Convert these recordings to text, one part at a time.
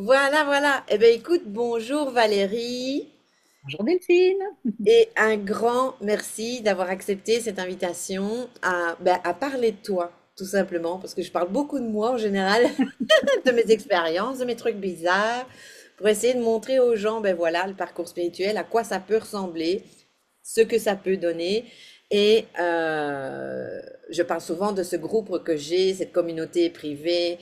Voilà, voilà. Eh bien, écoute, bonjour Valérie Bonjour Delphine. et un grand merci d'avoir accepté cette invitation à parler de toi, tout simplement, parce que je parle beaucoup de moi en général, de mes expériences, de mes trucs bizarres, pour essayer de montrer aux gens, ben voilà, le parcours spirituel, à quoi ça peut ressembler, ce que ça peut donner. Et je parle souvent de ce groupe que j'ai, cette communauté privée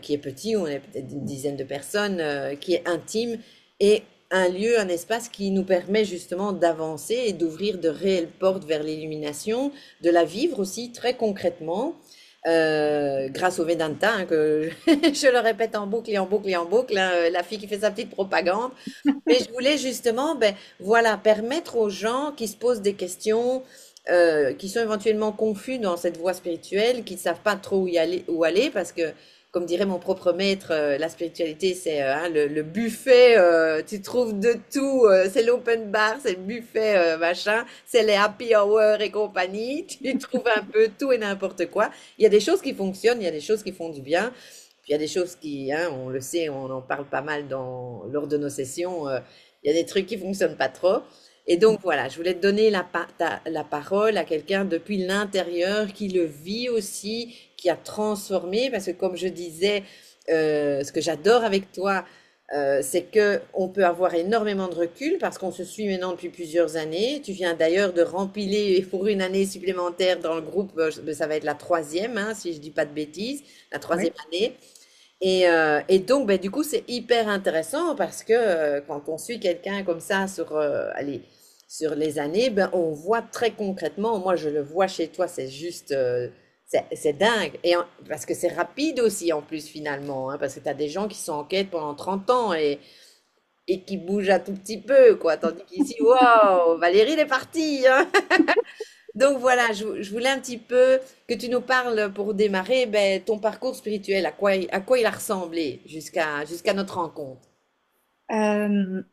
qui est petit, on est peut-être une dizaine de personnes, qui est intime, et un lieu, un espace qui nous permet justement d'avancer et d'ouvrir de réelles portes vers l'illumination, de la vivre aussi très concrètement. Grâce au Vedanta, hein, que je le répète en boucle et en boucle et en boucle, hein, la fille qui fait sa petite propagande. Mais je voulais justement, ben, voilà, permettre aux gens qui se posent des questions, qui sont éventuellement confus dans cette voie spirituelle, qui ne savent pas trop où aller, parce que, comme dirait mon propre maître, la spiritualité, c'est hein, le buffet, tu trouves de tout, c'est l'open bar, c'est le buffet, machin, c'est les happy hour et compagnie, tu trouves un peu tout et n'importe quoi. Il y a des choses qui fonctionnent, il y a des choses qui font du bien, puis il y a des choses qui, hein, on le sait, on en parle pas mal lors de nos sessions, il y a des trucs qui fonctionnent pas trop. Et donc voilà, je voulais te donner la parole à quelqu'un depuis l'intérieur qui le vit aussi, qui a transformé, parce que comme je disais, ce que j'adore avec toi, c'est que on peut avoir énormément de recul parce qu'on se suit maintenant depuis plusieurs années. Tu viens d'ailleurs de rempiler pour une année supplémentaire dans le groupe, ça va être la troisième, hein, si je dis pas de bêtises, la troisième Oui. année. Et donc, ben, du coup, c'est hyper intéressant parce que quand on suit quelqu'un comme ça allez, sur les années, ben, on voit très concrètement, moi je le vois chez toi, c'est juste, c'est dingue. Parce que c'est rapide aussi en plus finalement, hein, parce que tu as des gens qui sont en quête pendant 30 ans et qui bougent un tout petit peu, quoi. Tandis qu'ici, waouh, Valérie elle est partie, hein. Donc voilà, je voulais un petit peu que tu nous parles pour démarrer ben, ton parcours spirituel, à quoi il a ressemblé jusqu'à notre rencontre. Euh,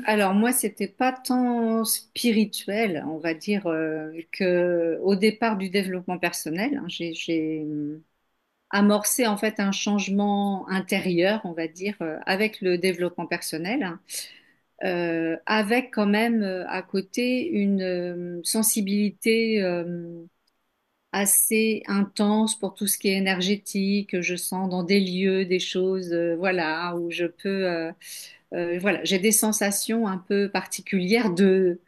alors moi, c'était pas tant spirituel, on va dire, que au départ du développement personnel, hein. J'ai amorcé en fait un changement intérieur, on va dire, avec le développement personnel, hein. Avec quand même à côté une sensibilité assez intense pour tout ce qui est énergétique, que je sens dans des lieux, des choses, voilà, où je peux, voilà, j'ai des sensations un peu particulières de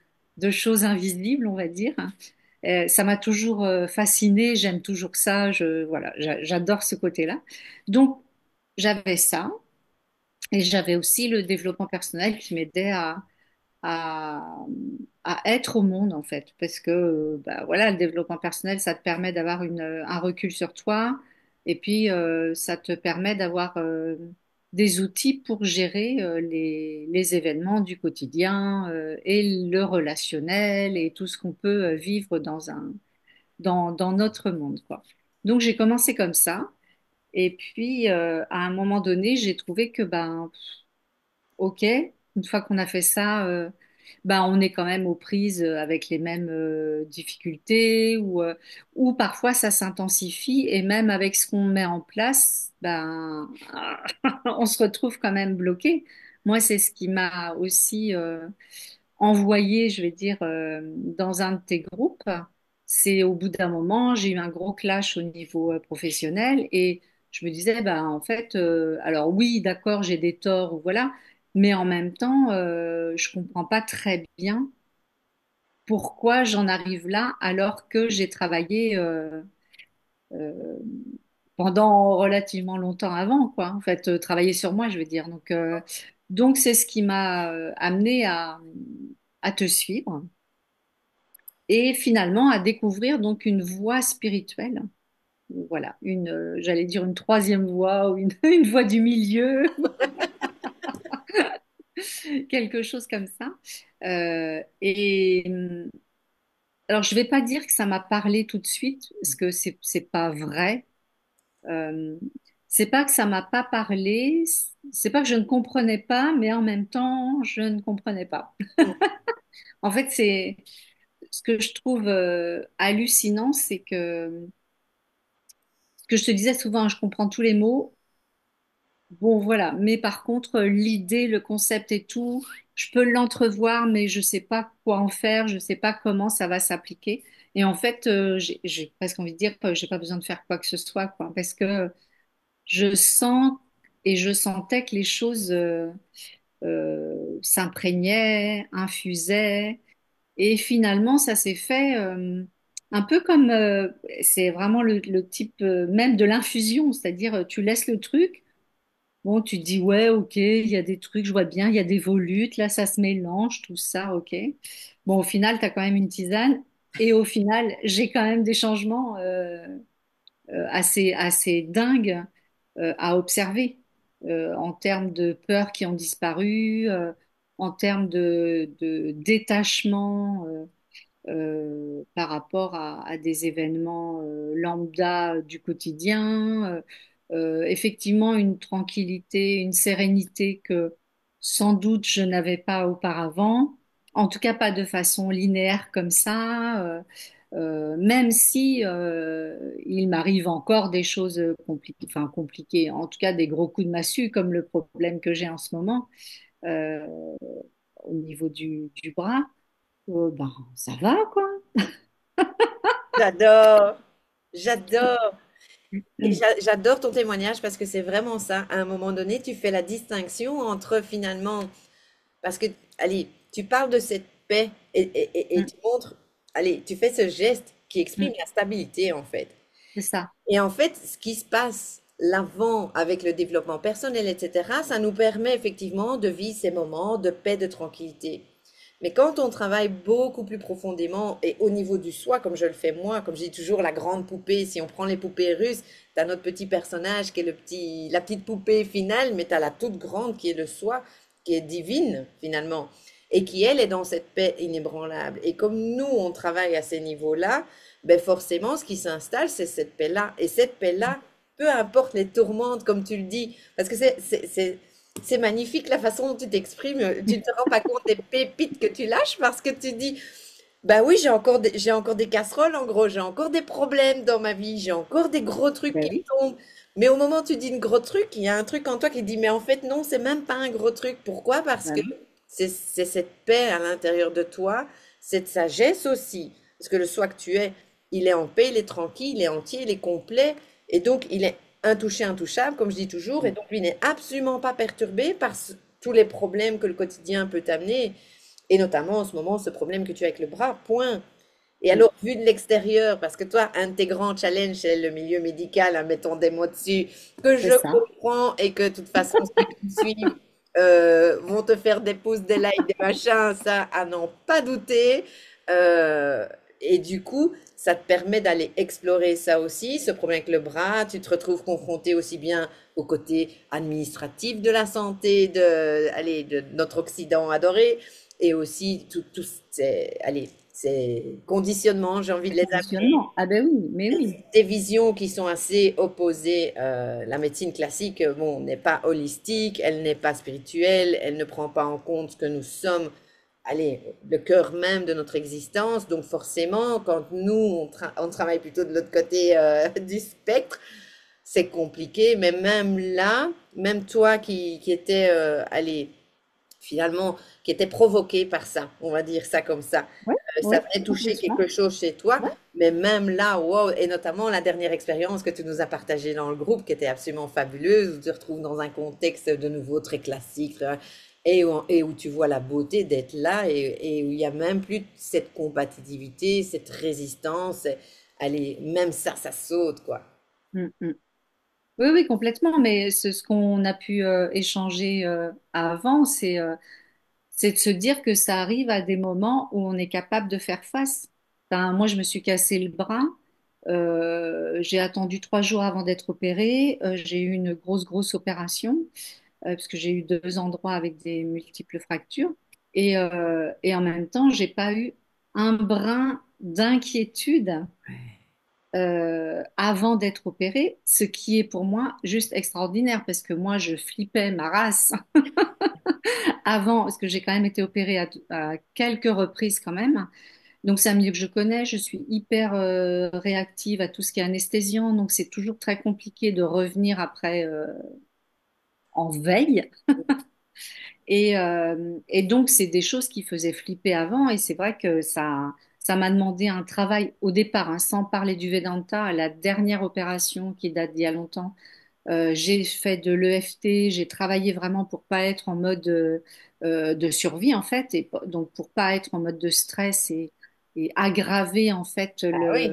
choses invisibles, on va dire. Ça m'a toujours fascinée, j'aime toujours ça, voilà, j'adore ce côté-là. Donc, j'avais ça, et j'avais aussi le développement personnel qui m'aidait à, à être au monde en fait, parce que bah, voilà, le développement personnel, ça te permet d'avoir un recul sur toi, et puis ça te permet d'avoir des outils pour gérer les événements du quotidien et le relationnel et tout ce qu'on peut vivre dans notre monde, quoi. Donc j'ai commencé comme ça, et puis à un moment donné, j'ai trouvé que ben ok, une fois qu'on a fait ça, ben on est quand même aux prises avec les mêmes difficultés ou parfois ça s'intensifie et même avec ce qu'on met en place, ben on se retrouve quand même bloqué. Moi, c'est ce qui m'a aussi envoyé, je vais dire, dans un de tes groupes. C'est au bout d'un moment, j'ai eu un gros clash au niveau professionnel et je me disais, ben en fait, alors oui, d'accord, j'ai des torts ou voilà, mais en même temps, je comprends pas très bien pourquoi j'en arrive là alors que j'ai travaillé euh, pendant relativement longtemps avant, quoi. En fait, travailler sur moi, je veux dire. Donc c'est ce qui m'a amené à te suivre et finalement à découvrir donc une voie spirituelle. Voilà, j'allais dire une troisième voie ou une voie du milieu, quelque chose comme ça. Alors, je vais pas dire que ça m'a parlé tout de suite, parce que c'est pas vrai. Euh, c'est pas que ça m'a pas parlé, c'est pas que je ne comprenais pas, mais en même temps, je ne comprenais pas. En fait, c'est ce que je trouve hallucinant, c'est que ce que je te disais souvent, je comprends tous les mots, bon, voilà. Mais par contre, l'idée, le concept et tout, je peux l'entrevoir, mais je sais pas quoi en faire, je sais pas comment ça va s'appliquer. Et en fait, j'ai presque envie de dire que j'ai pas besoin de faire quoi que ce soit, quoi, parce que je sens et je sentais que les choses s'imprégnaient, infusaient. Et finalement, ça s'est fait un peu comme, c'est vraiment le type même de l'infusion, c'est-à-dire tu laisses le truc, bon, tu te dis ouais, ok, il y a des trucs, je vois bien, il y a des volutes, là ça se mélange, tout ça, ok. Bon, au final, tu as quand même une tisane, et au final, j'ai quand même des changements assez dingues à observer en termes de peurs qui ont disparu, en termes de détachement. Par rapport à des événements lambda du quotidien. Effectivement, une tranquillité, une sérénité que sans doute je n'avais pas auparavant. En tout cas, pas de façon linéaire comme ça. Même si il m'arrive encore des choses compliquées, enfin compliquées, en tout cas des gros coups de massue, comme le problème que j'ai en ce moment euh, au niveau du bras. Ben, ça va, quoi. J'adore, j'adore. Et Mm, j'adore ton témoignage parce que c'est vraiment ça. À un moment donné, tu fais la distinction entre finalement, parce que, allez, tu parles de cette paix et mm, tu montres, allez, tu fais ce geste qui mm. exprime la stabilité en fait. C'est ça. Et en fait, ce qui se passe l'avant avec le développement personnel, etc., ça nous permet effectivement de vivre ces moments de paix, de tranquillité. Mais quand on travaille beaucoup plus profondément et au niveau du soi, comme je le fais moi, comme je dis toujours la grande poupée, si on prend les poupées russes, tu as notre petit personnage qui est la petite poupée finale, mais tu as la toute grande qui est le soi, qui est divine finalement, et qui elle est dans cette paix inébranlable. Et comme nous, on travaille à ces niveaux-là, ben forcément, ce qui s'installe, c'est cette paix-là. Et cette paix-là, peu importe les tourmentes, comme tu le dis, parce que c'est magnifique la façon dont tu t'exprimes. Tu ne te rends pas compte des pépites que tu lâches parce que tu dis, bah oui, j'ai encore des casseroles en gros, j'ai encore des problèmes dans ma vie, j'ai encore des gros trucs Ben qui oui. tombent. Mais au moment où tu dis un gros truc, il y a un truc en toi qui dit, mais en fait, non, c'est même pas un gros truc. Pourquoi? Parce que Ben non. c'est cette paix à l'intérieur de toi, cette sagesse aussi. Parce que le soi que tu es, il est en paix, il est tranquille, il est entier, il est complet. Et donc, il est intouché, intouchable, comme je dis toujours. Et donc, lui n'est absolument pas perturbé par tous les problèmes que le quotidien peut t'amener. Et notamment en ce moment, ce problème que tu as avec le bras, point. Et Mm. alors, vu de l'extérieur, parce que toi, un de tes grands challenges, c'est le milieu médical, hein, mettons des mots dessus, que C'est je ça. comprends et que de toute façon, ceux qui me suivent vont te faire des pouces, des likes, des machins, ça, à n'en pas douter. Euh, et du coup, ça te permet d'aller explorer ça aussi, ce problème avec le bras. Tu te retrouves confronté aussi bien au côté administratif de la santé, allez, de notre Occident adoré, et aussi tout allez, ces conditionnements, j'ai envie de Le les appeler, conditionnement. Ah ben oui, mais oui. des visions qui sont assez opposées. La médecine classique, bon, n'est pas holistique, elle n'est pas spirituelle, elle ne prend pas en compte ce que nous sommes, allez, le cœur même de notre existence. Donc forcément, quand nous, on travaille plutôt de l'autre côté du spectre, c'est compliqué. Mais même là, même toi qui étais, allez, finalement, qui était provoqué par ça, on va dire ça comme ça. Oui, oui, Ça venait toucher quelque complètement. chose chez toi, Ouais. mais même là, wow, et notamment la dernière expérience que tu nous as partagée dans le groupe, qui était absolument fabuleuse, où tu te retrouves dans un contexte de nouveau très classique, et où tu vois la beauté d'être là, et où il n'y a même plus cette compatibilité, cette résistance. Allez, même ça saute, quoi. Mm, mm. Oui, oui, complètement. Mais ce qu'on a pu échanger avant, c'est de se dire que ça arrive à des moments où on est capable de faire face. Enfin, moi, je me suis cassé le bras. J'ai attendu 3 jours avant d'être opérée. J'ai eu une grosse opération parce que j'ai eu 2 endroits avec des multiples fractures. Et en même temps, j'ai pas eu un brin d'inquiétude avant d'être opérée, ce qui est pour moi juste extraordinaire parce que moi, je flippais ma race avant, parce que j'ai quand même été opérée à quelques reprises quand même. Donc c'est un milieu que je connais, je suis hyper réactive à tout ce qui est anesthésiant, donc c'est toujours très compliqué de revenir après en veille. Et donc, c'est des choses qui faisaient flipper avant. Et c'est vrai que ça m'a demandé un travail au départ, hein, sans parler du Vedanta, à la dernière opération qui date d'il y a longtemps. J'ai fait de l'EFT, j'ai travaillé vraiment pour pas être en mode de survie en fait, donc pour pas être en mode de stress et aggraver en fait Ah oui.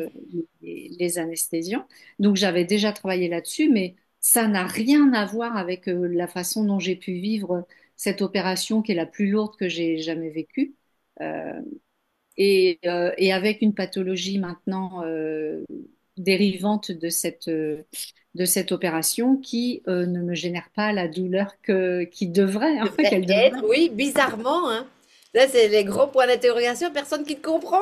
les anesthésiants. Donc j'avais déjà travaillé là-dessus, mais ça n'a rien à voir avec la façon dont j'ai pu vivre cette opération qui est la plus lourde que j'ai jamais vécue. Euh, et avec une pathologie maintenant dérivante de cette opération qui ne me génère pas la douleur qui devrait, hein, Devrait qu'elle devrait. être, oui, bizarrement, hein. Là, c'est les gros points d'interrogation, personne qui te comprend.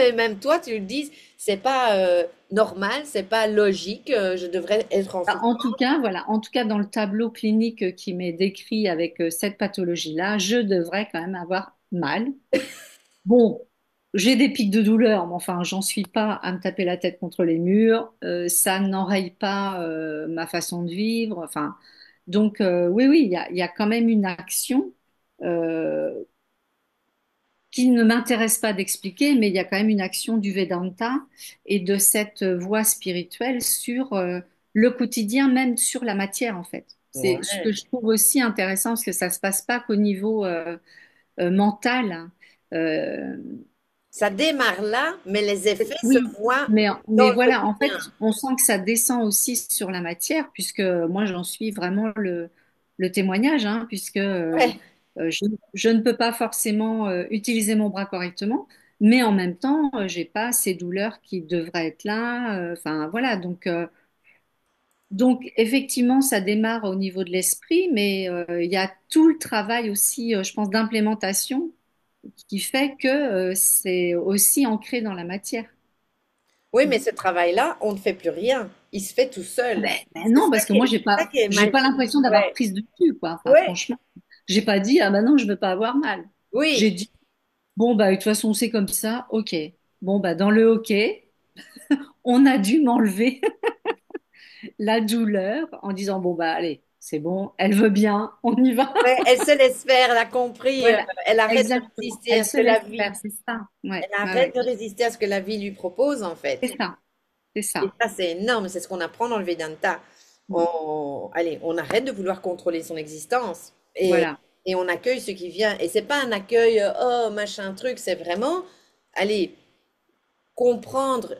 Et même toi, tu le dis, c'est pas normal, c'est pas logique, je devrais être en Enfin, en souffrance. tout cas, voilà, en tout cas, dans le tableau clinique qui m'est décrit avec cette pathologie-là, je devrais quand même avoir mal. Bon, j'ai des pics de douleur, mais enfin, j'en suis pas à me taper la tête contre les murs. Ça n'enraye pas ma façon de vivre. Enfin, donc oui, oui, il y a quand même une action euh, qui ne m'intéresse pas d'expliquer, mais il y a quand même une action du Vedanta et de cette voie spirituelle sur le quotidien, même sur la matière, en fait. C'est ce Ouais. que je trouve aussi intéressant, parce que ça se passe pas qu'au niveau mental, hein. Euh, Ça démarre là, mais les effets se Oui, voient dans mais le voilà, en fait, quotidien. on sent que ça descend aussi sur la matière, puisque moi, j'en suis vraiment le témoignage, hein, puisque Ouais. je ne peux pas forcément utiliser mon bras correctement, mais en même temps, j'ai pas ces douleurs qui devraient être là. Enfin, voilà, donc effectivement, ça démarre au niveau de l'esprit, mais il y a tout le travail aussi, je pense, d'implémentation qui fait que c'est aussi ancré dans la matière. Oui, mais ce travail-là, on ne fait plus rien. Il se fait tout seul. Ben non, parce que moi, C'est ça qui est j'ai pas magique. l'impression d'avoir Ouais. prise de dessus, quoi. Enfin, Ouais. franchement, j'ai pas dit, ah ben non, je veux pas avoir mal. J'ai Oui. dit, bon, bah, de toute façon, c'est comme ça, ok. Bon, bah, dans le hockey, on a dû m'enlever la douleur en disant, bon, bah, allez, c'est bon, elle veut bien, on y va. Ouais, elle se laisse faire, elle a compris, Voilà, elle arrête de exactement. résister à Elle ce se que la laisse vie, faire, c'est ça. Ouais, elle ouais, arrête ouais. de résister à ce que la vie lui propose, en fait. C'est ça, c'est Et ça. ça, c'est énorme, c'est ce qu'on apprend dans le Vedanta. Allez, on arrête de vouloir contrôler son existence Voilà. et on accueille ce qui vient. Et c'est pas un accueil, oh, machin truc, c'est vraiment, allez, comprendre.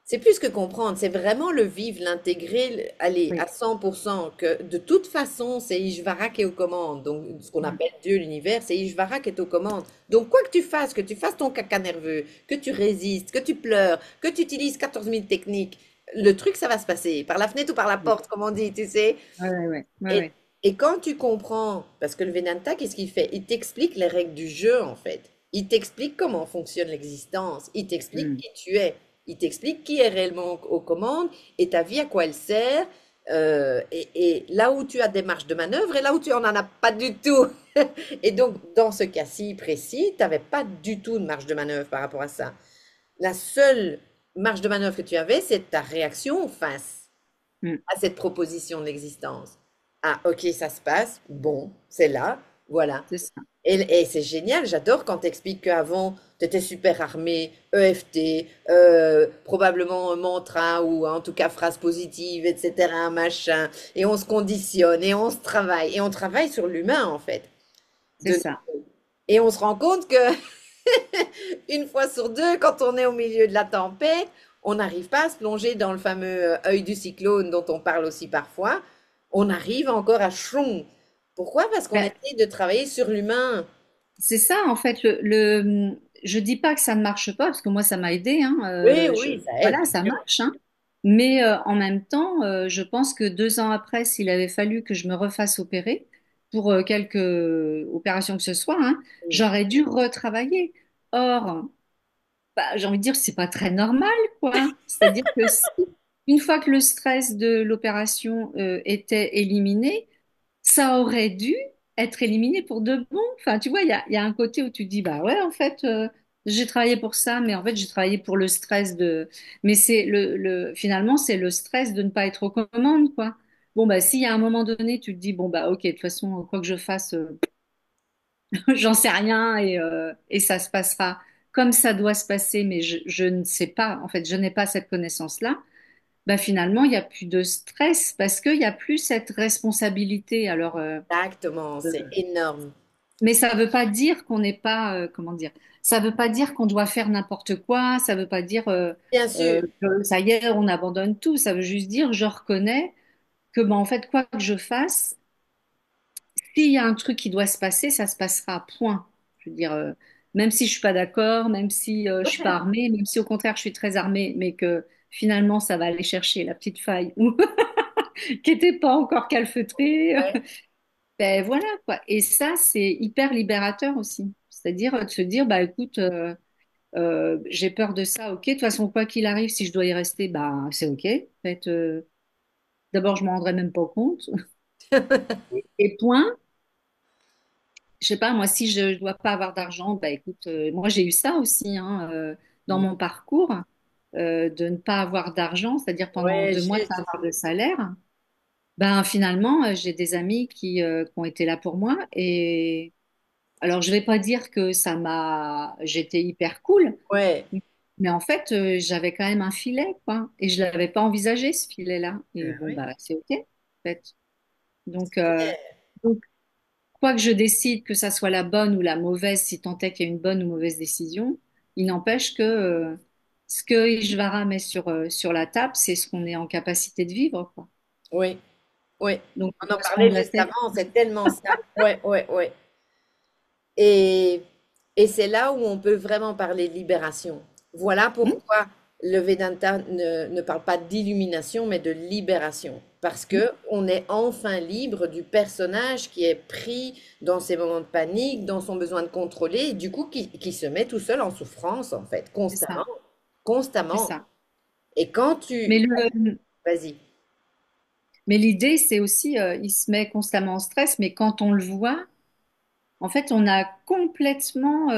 C'est plus que comprendre, c'est vraiment le vivre, l'intégrer, aller Oui. à 100%, que de toute façon, c'est Ishvara qui est aux commandes. Donc, ce qu'on Mm. appelle Dieu, l'univers, c'est Ishvara qui est aux commandes. Donc, quoi que tu fasses ton caca nerveux, que tu résistes, que tu pleures, que tu utilises 14 000 techniques, le truc, ça va se passer, par la fenêtre ou par la Oui. porte, comme on dit, tu sais. Ouais, ouais, ouais, ouais, Et, ouais. et quand tu comprends, parce que le Vedanta, qu'est-ce qu'il fait? Il t'explique les règles du jeu, en fait. Il t'explique comment fonctionne l'existence. Il t'explique Mm. qui tu es. Il t'explique qui est réellement aux commandes et ta vie à quoi elle sert. Et là où tu as des marges de manœuvre et là où tu en as pas du tout. Et donc, dans ce cas-ci précis, tu n'avais pas du tout de marge de manœuvre par rapport à ça. La seule marge de manœuvre que tu avais, c'est ta réaction face Mm. à cette proposition de l'existence. Ah, ok, ça se passe. Bon, c'est là. Voilà. C'est ça. Et c'est génial, j'adore quand tu expliques qu'avant, tu étais super armé, EFT, probablement un mantra ou en tout cas phrase positive, etc., machin. Et on se conditionne et on se travaille. Et on travaille sur l'humain, en fait. C'est De- ça. Et on se rend compte que une fois sur deux, quand on est au milieu de la tempête, on n'arrive pas à se plonger dans le fameux œil du cyclone dont on parle aussi parfois. On arrive encore à chon. Pourquoi? Parce qu'on Ben, essaie de travailler sur l'humain. c'est ça, en fait, je dis pas que ça ne marche pas, parce que moi, ça m'a aidé, hein, Oui, oui, ça aide, voilà, bien ça sûr. marche, hein. Mais en même temps, je pense que 2 ans après, s'il avait fallu que je me refasse opérer pour quelque opération que ce soit, hein, Oui. j'aurais dû retravailler. Or, bah, j'ai envie de dire, c'est pas très normal, quoi. C'est-à-dire que si, une fois que le stress de l'opération était éliminé, ça aurait dû être éliminé pour de bon. Enfin, tu vois, il y a un côté où tu te dis, bah ouais, en fait, j'ai travaillé pour ça, mais en fait, j'ai travaillé pour le stress de. Mais c'est finalement, c'est le stress de ne pas être aux commandes, quoi. bon, bah, si à un moment donné, tu te dis, bon, bah, ok, de toute façon, quoi que je fasse, j'en sais rien et ça se passera comme ça doit se passer, mais je ne sais pas, en fait, je n'ai pas cette connaissance-là, bah, finalement, il n'y a plus de stress parce qu'il n'y a plus cette responsabilité. Alors, Exactement, c'est énorme. mais ça ne veut pas dire qu'on n'est pas, comment dire, ça ne veut pas dire qu'on doit faire n'importe quoi, ça ne veut pas dire Bien sûr, que ça y est, on abandonne tout, ça veut juste dire je reconnais que ben, en fait, quoi que je fasse, s'il y a un truc qui doit se passer, ça se passera, point. Je veux dire, même si je suis pas d'accord, même si je suis pas armée, même si au contraire je suis très armée, mais que finalement ça va aller chercher la petite faille ou qui n'était pas encore calfeutrée, ouais, ben voilà quoi. Et ça, c'est hyper libérateur aussi. C'est-à-dire de se dire, bah écoute, j'ai peur de ça, ok. De toute façon, quoi qu'il arrive, si je dois y rester, bah c'est ok. En fait, d'abord, je m'en rendrai même pas compte. Et point. Je sais pas, moi, si je dois pas avoir d'argent, bah écoute, moi j'ai eu ça aussi hein, dans mon parcours, de ne pas avoir d'argent, c'est-à-dire pendant ouais, 2 mois de pas juste. avoir de salaire. Ben finalement, j'ai des amis qui ont été là pour moi et alors je vais pas dire que j'étais hyper cool, Ouais, mais en fait, j'avais quand même un filet, quoi, et je l'avais pas envisagé ce filet-là. Et bon oui. bah c'est ok, en fait. Donc, quoi que je décide, que ça soit la bonne ou la mauvaise, si tant est qu'il y a une bonne ou mauvaise décision, il n'empêche que ce que Ishvara met sur la table, c'est ce qu'on est en capacité de vivre, quoi. Oui, oui. Donc, On en on se prendre parlait la juste tête. avant, c'est tellement ça. Ouais, ouais, ouais. Et, et c'est là où on peut vraiment parler de libération. Voilà Hum, pourquoi le Vedanta ne parle pas d'illumination, mais de libération. Parce hum, que on est enfin libre du personnage qui est pris dans ses moments de panique, dans son besoin de contrôler, et du coup qui se met tout seul en souffrance, en fait, c'est constamment, ça, c'est constamment. ça. Et quand tu... Mais Vas-y. mais l'idée, c'est aussi, il se met constamment en stress, mais quand on le voit, en fait, on a complètement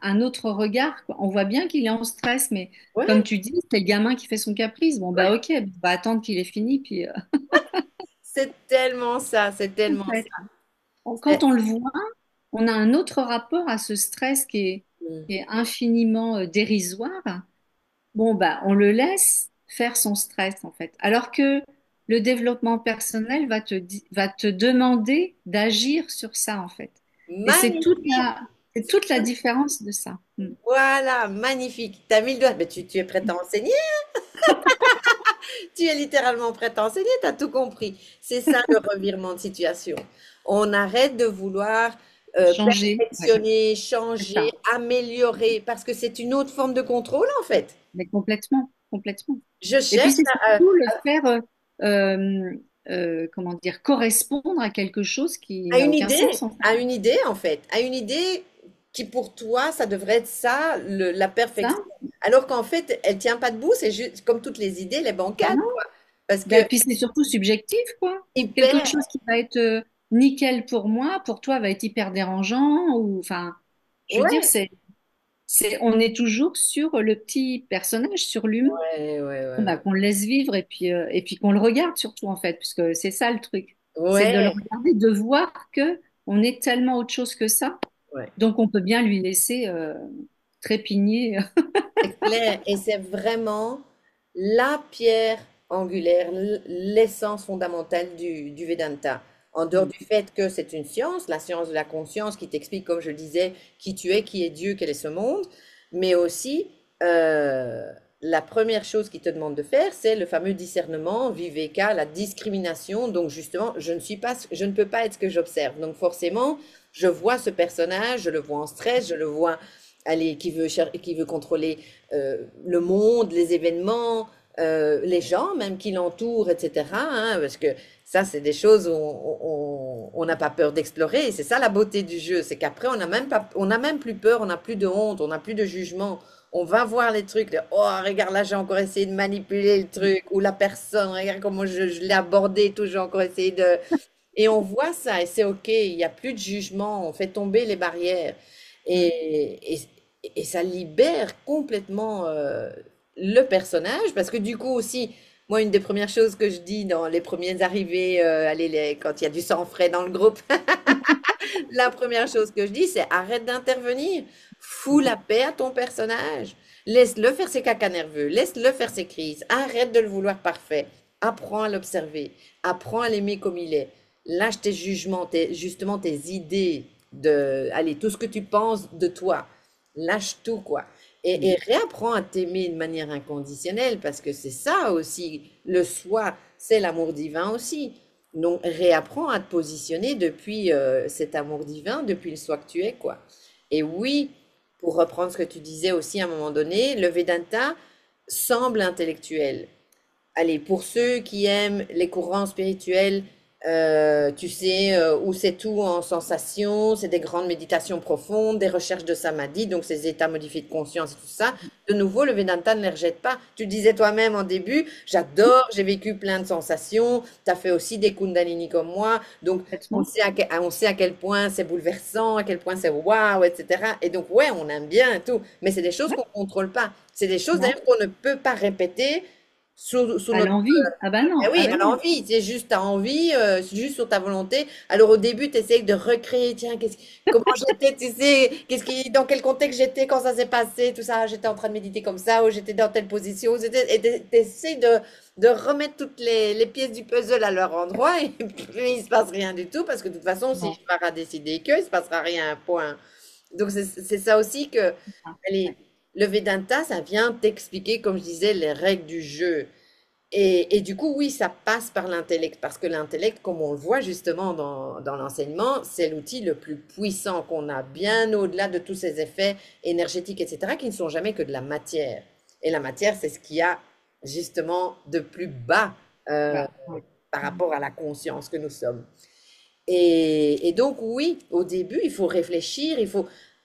un autre regard, quoi. On voit bien qu'il est en stress, mais comme Ouais, tu dis, c'est le gamin qui fait son caprice. Bon, bah ok, on va attendre qu'il ait fini, puis c'est tellement ça, c'est en tellement fait, ça. quand on le voit, on a un autre rapport à ce stress Mm. qui est infiniment dérisoire. Bon, bah, on le laisse faire son stress, en fait. Alors que le développement personnel va te demander d'agir sur ça, en fait. Et Magnifique. c'est toute la différence de ça. Mm. Voilà, magnifique. T'as mis le doigt. Mais tu es prête à enseigner? Tu es littéralement prête à enseigner, t'as tout compris. C'est ça le revirement de situation. On arrête de vouloir Changer, ouais, perfectionner, c'est changer, ça. améliorer, parce que c'est une autre forme de contrôle en fait. Mais complètement, complètement. Je Et puis cherche c'est surtout le faire, comment dire, correspondre à quelque chose qui n'a aucun sens, en fait. à une idée en fait, à une idée qui pour toi, ça devrait être ça, la Ça, perfection. Alors qu'en fait, elle tient pas debout, c'est juste comme toutes les idées, les ben bancales, non. quoi. Parce que Ben, puis c'est surtout subjectif, quoi. Quelque hyper, chose qui va être nickel pour moi, pour toi va être hyper dérangeant, ou enfin, je veux dire, ouais, on est toujours sur le petit personnage, sur l'humain, ouais, ouais, bon, ouais, bah, qu'on le laisse vivre et puis qu'on le regarde surtout, en fait, puisque c'est ça le truc. C'est de le ouais, regarder, de voir que on est tellement autre chose que ça, ouais. donc on peut bien lui laisser trépigner. C'est clair. Et c'est vraiment la pierre angulaire, l'essence fondamentale du Vedanta. En dehors du fait que c'est une science, la science de la conscience qui t'explique, comme je le disais, qui tu es, qui est Dieu, quel est ce monde, mais aussi la première chose qu'il te demande de faire, c'est le fameux discernement, viveka, la discrimination. Donc justement, je ne peux pas être ce que j'observe. Donc forcément, je vois ce personnage, je le vois en stress, je le vois aller, qui veut contrôler le monde, les événements, les gens même qui l'entourent, etc. Hein, parce que ça, c'est des choses où on n'a pas peur d'explorer. Et c'est ça la beauté du jeu, c'est qu'après, on n'a même plus peur, on n'a plus de honte, on n'a plus de jugement. On va voir les trucs, oh, regarde là, j'ai encore essayé de manipuler le truc, ou la personne, regarde comment je l'ai abordé, tout, j'ai encore essayé de... Et on voit ça, et c'est OK, il n'y a plus de jugement, on fait tomber les barrières. Et, et ça libère complètement le personnage, parce que du coup aussi, Moi, une des premières choses que je dis dans les premiers arrivés, allez, quand il y a du sang frais dans le groupe, la première chose que je dis, c'est arrête d'intervenir. Fous la paix à ton personnage. Laisse-le faire ses cacas nerveux. Laisse-le faire ses crises. Arrête de le vouloir parfait. Apprends à l'observer. Apprends à l'aimer comme il est. Lâche tes jugements, justement tes idées de, allez, tout ce que tu penses de toi. Lâche tout, quoi. Et réapprends à t'aimer de manière inconditionnelle parce que c'est ça aussi. Le soi, c'est l'amour divin aussi. Donc, réapprends à te positionner depuis cet amour divin, depuis le soi que tu es, quoi. Et oui, pour reprendre ce que tu disais aussi à un moment donné, le Vedanta semble intellectuel. Allez, pour ceux qui aiment les courants spirituels, tu sais, où c'est tout en sensation, c'est des grandes méditations profondes, des recherches de samadhi, donc ces états modifiés de conscience et tout ça. De nouveau, le Vedanta ne les rejette pas. Tu disais toi-même en début, j'adore, j'ai vécu plein de sensations, tu as fait aussi des kundalini comme moi, donc Complètement. on sait à quel point c'est bouleversant, à quel point c'est waouh, etc. Et donc, ouais, on aime bien et tout, mais c'est des choses Ouais, qu'on ne contrôle pas. C'est des choses non, d'ailleurs qu'on ne peut pas répéter sous à notre l'envie. Ah bah eh non, ah oui, bah à non. l'envie, c'est juste à envie, c'est juste sur ta volonté. Alors au début, tu essayes de recréer, tiens, comment j'étais, tu sais, dans quel contexte j'étais quand ça s'est passé, tout ça, j'étais en train de méditer comme ça, ou j'étais dans telle position, et tu essaies de remettre toutes les pièces du puzzle à leur endroit, et puis il se passe rien du tout, parce que de toute façon, si Non. je pars à décider que, il se passera rien, point. Donc c'est ça aussi que, Ah, allez, ouais. le Vedanta, ça vient t'expliquer, comme je disais, les règles du jeu. Et du coup, oui, ça passe par l'intellect, parce que l'intellect, comme on le voit justement dans l'enseignement, c'est l'outil le plus puissant qu'on a, bien au-delà de tous ces effets énergétiques, etc., qui ne sont jamais que de la matière. Et la matière, c'est ce qu'il y a justement de plus bas euh, Bah, ouais. par rapport à la conscience que nous sommes. Et donc, oui, au début, il faut réfléchir,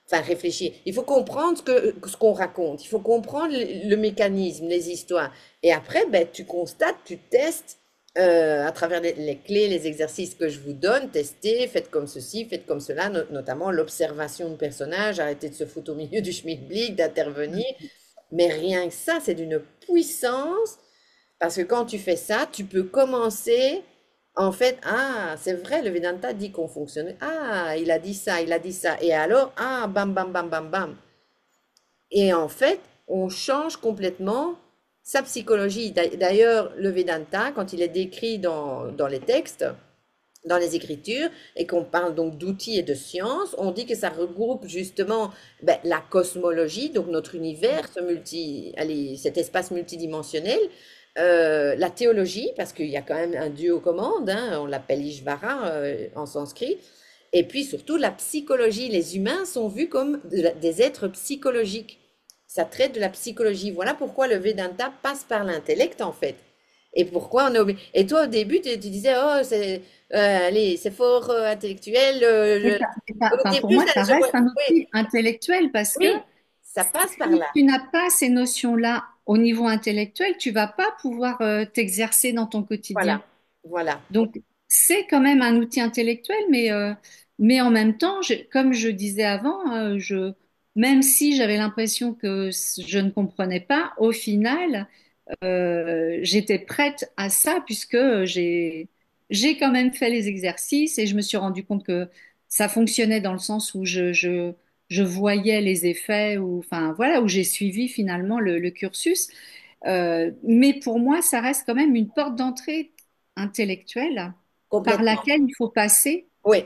enfin réfléchir, il faut comprendre ce qu'on raconte, il faut comprendre le mécanisme, les histoires. Et après, ben, tu constates, tu testes à travers les clés, les exercices que je vous donne, testez, faites comme ceci, faites comme cela, notamment l'observation de personnages, arrêtez de se foutre au milieu du schmilblick, d'intervenir. Mais rien que ça, c'est d'une puissance parce que quand tu fais ça, tu peux commencer, en fait, ah, c'est vrai, le Vedanta dit qu'on fonctionne. Ah, il a dit ça, il a dit ça. Et alors, ah, bam, bam, bam, bam, bam. Et en fait, on change complètement sa psychologie. D'ailleurs, le Vedanta, quand il est décrit dans les textes, dans les écritures, et qu'on parle donc d'outils et de sciences, on dit que ça regroupe justement ben, la cosmologie, donc notre univers, allez, cet espace multidimensionnel, la théologie, parce qu'il y a quand même un dieu aux commandes, hein, on l'appelle Ishvara en sanskrit, et puis surtout la psychologie. Les humains sont vus comme des êtres psychologiques. Ça traite de la psychologie. Voilà pourquoi le Vedanta passe par l'intellect en fait. Et pourquoi on est obligé. Et toi, au début, tu disais, oh, allez, c'est fort intellectuel. Au Enfin, pour début, moi, ça reste un oui, outil intellectuel parce que oui, ça passe par si là. tu n'as pas ces notions-là au niveau intellectuel, tu vas pas pouvoir t'exercer dans ton quotidien. Voilà, voilà, Donc, c'est quand même un outil intellectuel, mais en même temps, comme je disais avant, même si j'avais l'impression que je ne comprenais pas, au final, j'étais prête à ça puisque j'ai quand même fait les exercices et je me suis rendu compte que ça fonctionnait dans le sens où je voyais les effets, ou enfin voilà, où j'ai suivi finalement le cursus. Mais pour moi, ça reste quand même une porte d'entrée intellectuelle par complètement. laquelle il faut passer Oui,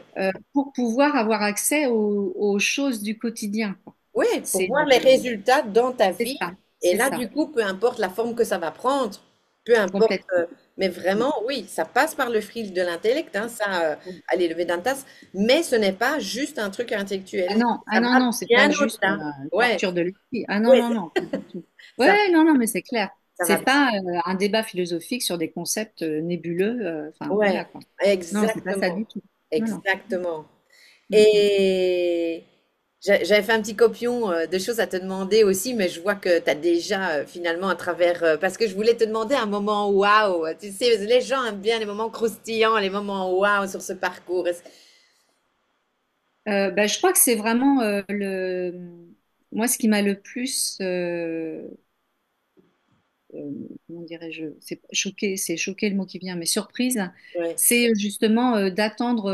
pour pouvoir avoir accès aux choses du quotidien, quoi. oui, pour C'est voir les résultats dans ta c'est vie. ça, Et c'est là, ça, du coup, peu importe la forme que ça va prendre, peu importe. complètement. Mais vraiment, oui, ça passe par le fil de l'intellect, hein, ça, allez, le Vedantas, mais ce n'est pas juste un truc Ah intellectuel. non, Ça ah non, va non, c'est pas bien juste au-delà. une Ouais, torture de l'esprit. Ah non, ouais, non, non, pas du tout. ça, Ouais, non, non, mais c'est clair. ça va C'est bien. pas un débat philosophique sur des concepts nébuleux. Enfin, voilà Ouais, quoi. Non, c'est pas ça exactement. du tout. Non, non. Exactement. Mm, mm. Et j'avais fait un petit copion de choses à te demander aussi, mais je vois que tu as déjà finalement à travers... parce que je voulais te demander un moment waouh. Tu sais, les gens aiment bien les moments croustillants, les moments waouh sur ce parcours. Bah, je crois que c'est vraiment moi ce qui m'a le plus comment dirais-je, c'est choqué, c'est choqué le mot qui vient, mais surprise, Ouais. c'est justement d'attendre,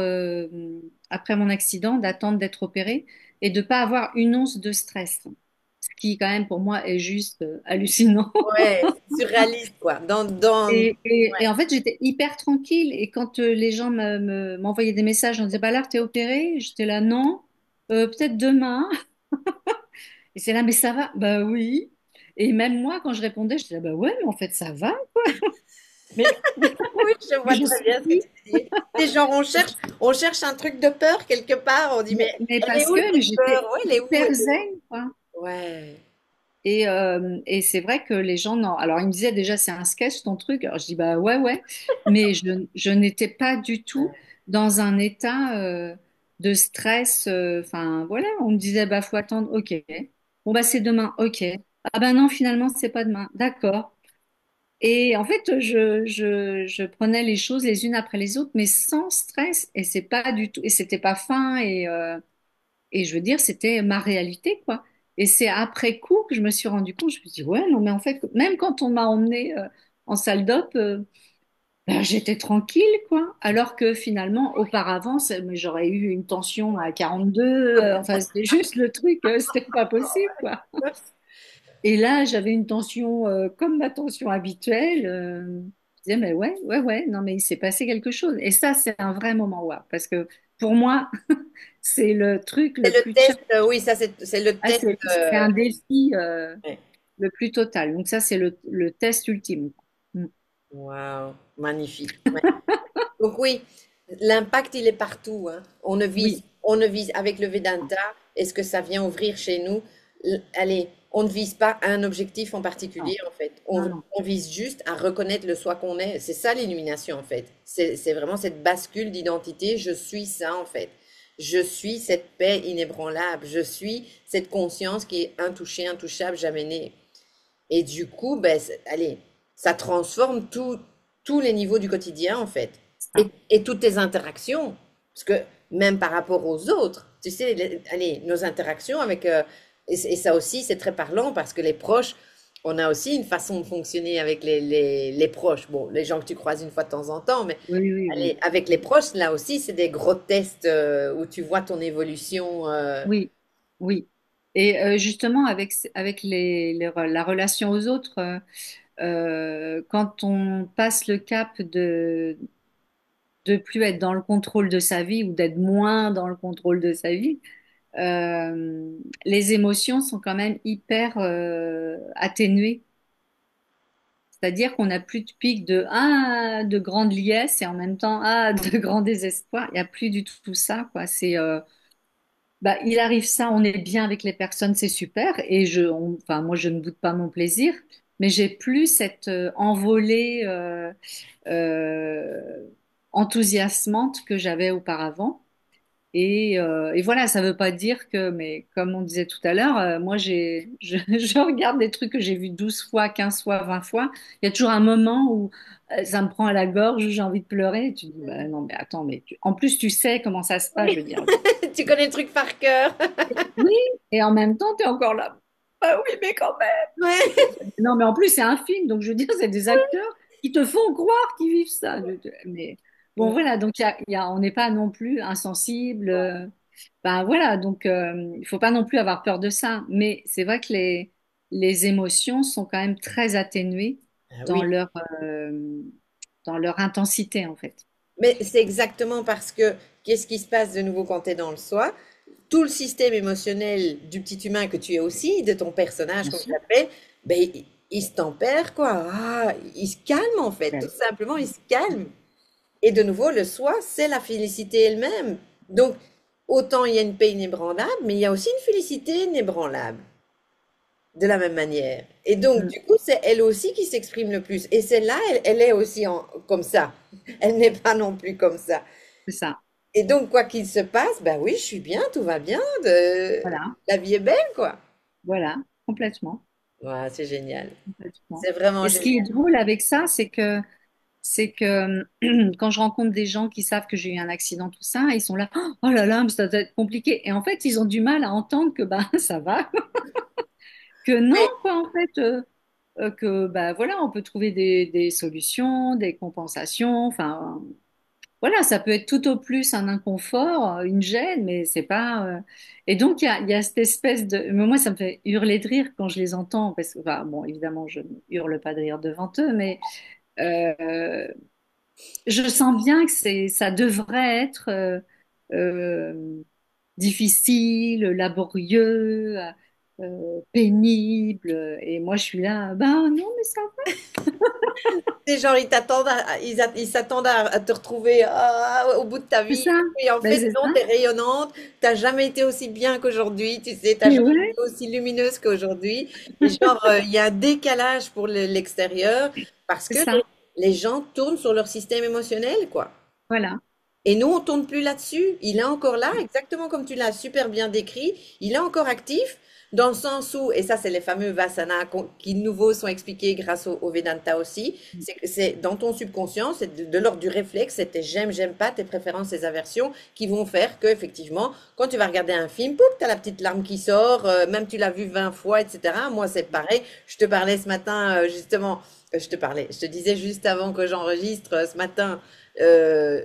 après mon accident, d'attendre d'être opérée et de pas avoir une once de stress. Ce qui, quand même, pour moi, est juste hallucinant. Ouais, c'est surréaliste, quoi. Et en fait, j'étais hyper tranquille. Et quand les gens m'envoyaient des messages, on disait, bah là, t'es opérée? J'étais là, non. Peut-être demain. Et c'est là, mais ça va? Bah oui. Et même moi, quand je répondais, je disais, bah ouais, mais en fait, ça va. Mais, Oui, je mais vois je très suis bien ce que tu dis. C'est genre, on cherche un truc de peur quelque part. On dit, mais elle est parce où que mais cette peur? j'étais Ouais, elle est où? hyper zen, quoi. Ouais. Et c'est vrai que les gens, non. Alors, ils me disaient déjà, c'est un sketch ton truc. Alors, je dis, bah ouais, ouais. Mais je n'étais pas du tout dans un état de stress. Enfin, voilà, on me disait, bah faut attendre, ok. Bon, bah c'est demain, ok. Ah ben non, finalement, c'est pas demain. D'accord. Et en fait, je prenais les choses les unes après les autres, mais sans stress. Et c'est pas du tout, et c'était pas fin. Et je veux dire, c'était ma réalité, quoi. Et c'est après coup que je me suis rendu compte, je me suis dit, ouais, non, mais en fait, même quand on m'a emmenée en salle d'op, ben, j'étais tranquille, quoi. Alors que finalement, auparavant, mais j'aurais eu une tension à 42, enfin, c'était juste le truc, c'était pas possible, quoi. Et là, j'avais une tension comme ma tension habituelle. Je disais, mais ouais, ouais, ouais, non, mais il s'est passé quelque chose. Et ça, c'est un vrai moment, waouh. Parce que pour moi, c'est le truc C'est le le plus test, oui, ça c'est le ah, test. c'est un défi Ouais. le plus total. Donc ça, c'est le test ultime. Mm. Waouh, magnifique. Ouais. Donc oui, l'impact, il est partout, hein. Oui, On ne vise avec le Vedanta, et ce que ça vient ouvrir chez nous. Allez, on ne vise pas un objectif en non, particulier, en fait. non, non. On vise juste à reconnaître le soi qu'on est. C'est ça l'illumination, en fait. C'est vraiment cette bascule d'identité. Je suis ça, en fait. Je suis cette paix inébranlable. Je suis cette conscience qui est intouchée, intouchable, jamais née. Et du coup, ben, allez, ça transforme tous les niveaux du quotidien, en fait. Ça. Et toutes tes interactions. Parce que même par rapport aux autres, tu sais, allez, nos interactions avec... et ça aussi, c'est très parlant parce que les proches, on a aussi une façon de fonctionner avec les proches. Bon, les gens que tu croises une fois de temps en temps, mais Oui, oui, oui. allez, avec les proches, là aussi, c'est des gros tests où tu vois ton évolution. Oui, oui. Et justement, avec la relation aux autres, quand on passe le cap de plus être dans le contrôle de sa vie ou d'être moins dans le contrôle de sa vie, les émotions sont quand même hyper atténuées. C'est-à-dire qu'on n'a plus de pic de grande liesse et en même temps de grand désespoir. Il n'y a plus du tout ça, quoi. C'est bah, il arrive ça, on est bien avec les personnes, c'est super. Et enfin, moi, je ne boude pas mon plaisir, mais j'ai plus cette envolée euh, enthousiasmante que j'avais auparavant. Et voilà, ça veut pas dire que, mais comme on disait tout à l'heure, moi je regarde des trucs que j'ai vus 12 fois, 15 fois, 20 fois. Il y a toujours un moment où ça me prend à la gorge, où j'ai envie de pleurer. Et tu dis, bah non, mais attends, en plus tu sais comment ça se passe, je veux dire. Tu connais le truc par cœur. Oui, et en même temps, tu es encore là. Ah oui, mais quand même. Ouais. Non, mais en plus, c'est un film, donc je veux dire, c'est des acteurs qui te font croire qu'ils vivent ça. Mais bon, voilà, donc on n'est pas non plus insensible. Ben voilà, donc il faut pas non plus avoir peur de ça. Mais c'est vrai que les émotions sont quand même très atténuées Ah dans oui, euh, dans leur intensité, en fait. mais c'est exactement parce que qu'est-ce qui se passe de nouveau quand tu es dans le soi? Tout le système émotionnel du petit humain que tu es aussi, de ton personnage, Bien comme tu sûr. l'appelles, ben, il se tempère, quoi. Ah, il se calme, en fait. Tout Ben, simplement, il se calme. Et de nouveau, le soi, c'est la félicité elle-même. Donc, autant il y a une paix inébranlable, mais il y a aussi une félicité inébranlable, de la même manière. Et donc, mm, du coup, c'est elle aussi qui s'exprime le plus. Et celle-là, elle est aussi comme ça. Elle n'est pas non plus comme ça. c'est ça. Et donc, quoi qu'il se passe, ben oui, je suis bien, tout va bien, Voilà, la vie est belle, quoi. voilà, complètement. Ouais, c'est génial. Complètement. C'est vraiment Et ce qui est génial. drôle avec ça, c'est que quand je rencontre des gens qui savent que j'ai eu un accident, tout ça, ils sont là, oh là là, mais ça doit être compliqué. Et en fait, ils ont du mal à entendre que bah ça va, que non, Oui, quoi, en fait. que bah voilà, on peut trouver des solutions, des compensations. Enfin, voilà, ça peut être tout au plus un inconfort, une gêne, mais c'est pas. Et donc il y a cette espèce de. Mais moi, ça me fait hurler de rire quand je les entends, parce que enfin, bon, évidemment, je ne hurle pas de rire devant eux, mais euh, je sens bien que ça devrait être difficile, laborieux, pénible. Et moi, je suis là, ben non, mais ça C'est genre, ils s'attendent à te retrouver au bout de ta c'est vie. ça. Et en Ben, fait, c'est non, ça. t'es rayonnante. T'as jamais été aussi bien qu'aujourd'hui. Tu sais, t'as Mais jamais ouais, été aussi lumineuse qu'aujourd'hui. Et genre, il y a un décalage pour l'extérieur parce c'est que ça. les gens tournent sur leur système émotionnel, quoi. Voilà. Et nous, on tourne plus là-dessus. Il est encore là, exactement comme tu l'as super bien décrit. Il est encore actif dans le sens où, et ça, c'est les fameux Vasanas qui, de nouveau, sont expliqués grâce au Vedanta aussi. C'est que c'est dans ton subconscient, c'est de l'ordre du réflexe, c'est tes j'aime, j'aime pas, tes préférences, tes aversions qui vont faire que, effectivement, quand tu vas regarder un film, pouf, t'as la petite larme qui sort, même tu l'as vu 20 fois, etc. Moi, c'est pareil. Je te parlais ce matin, justement, je te disais juste avant que j'enregistre ce matin,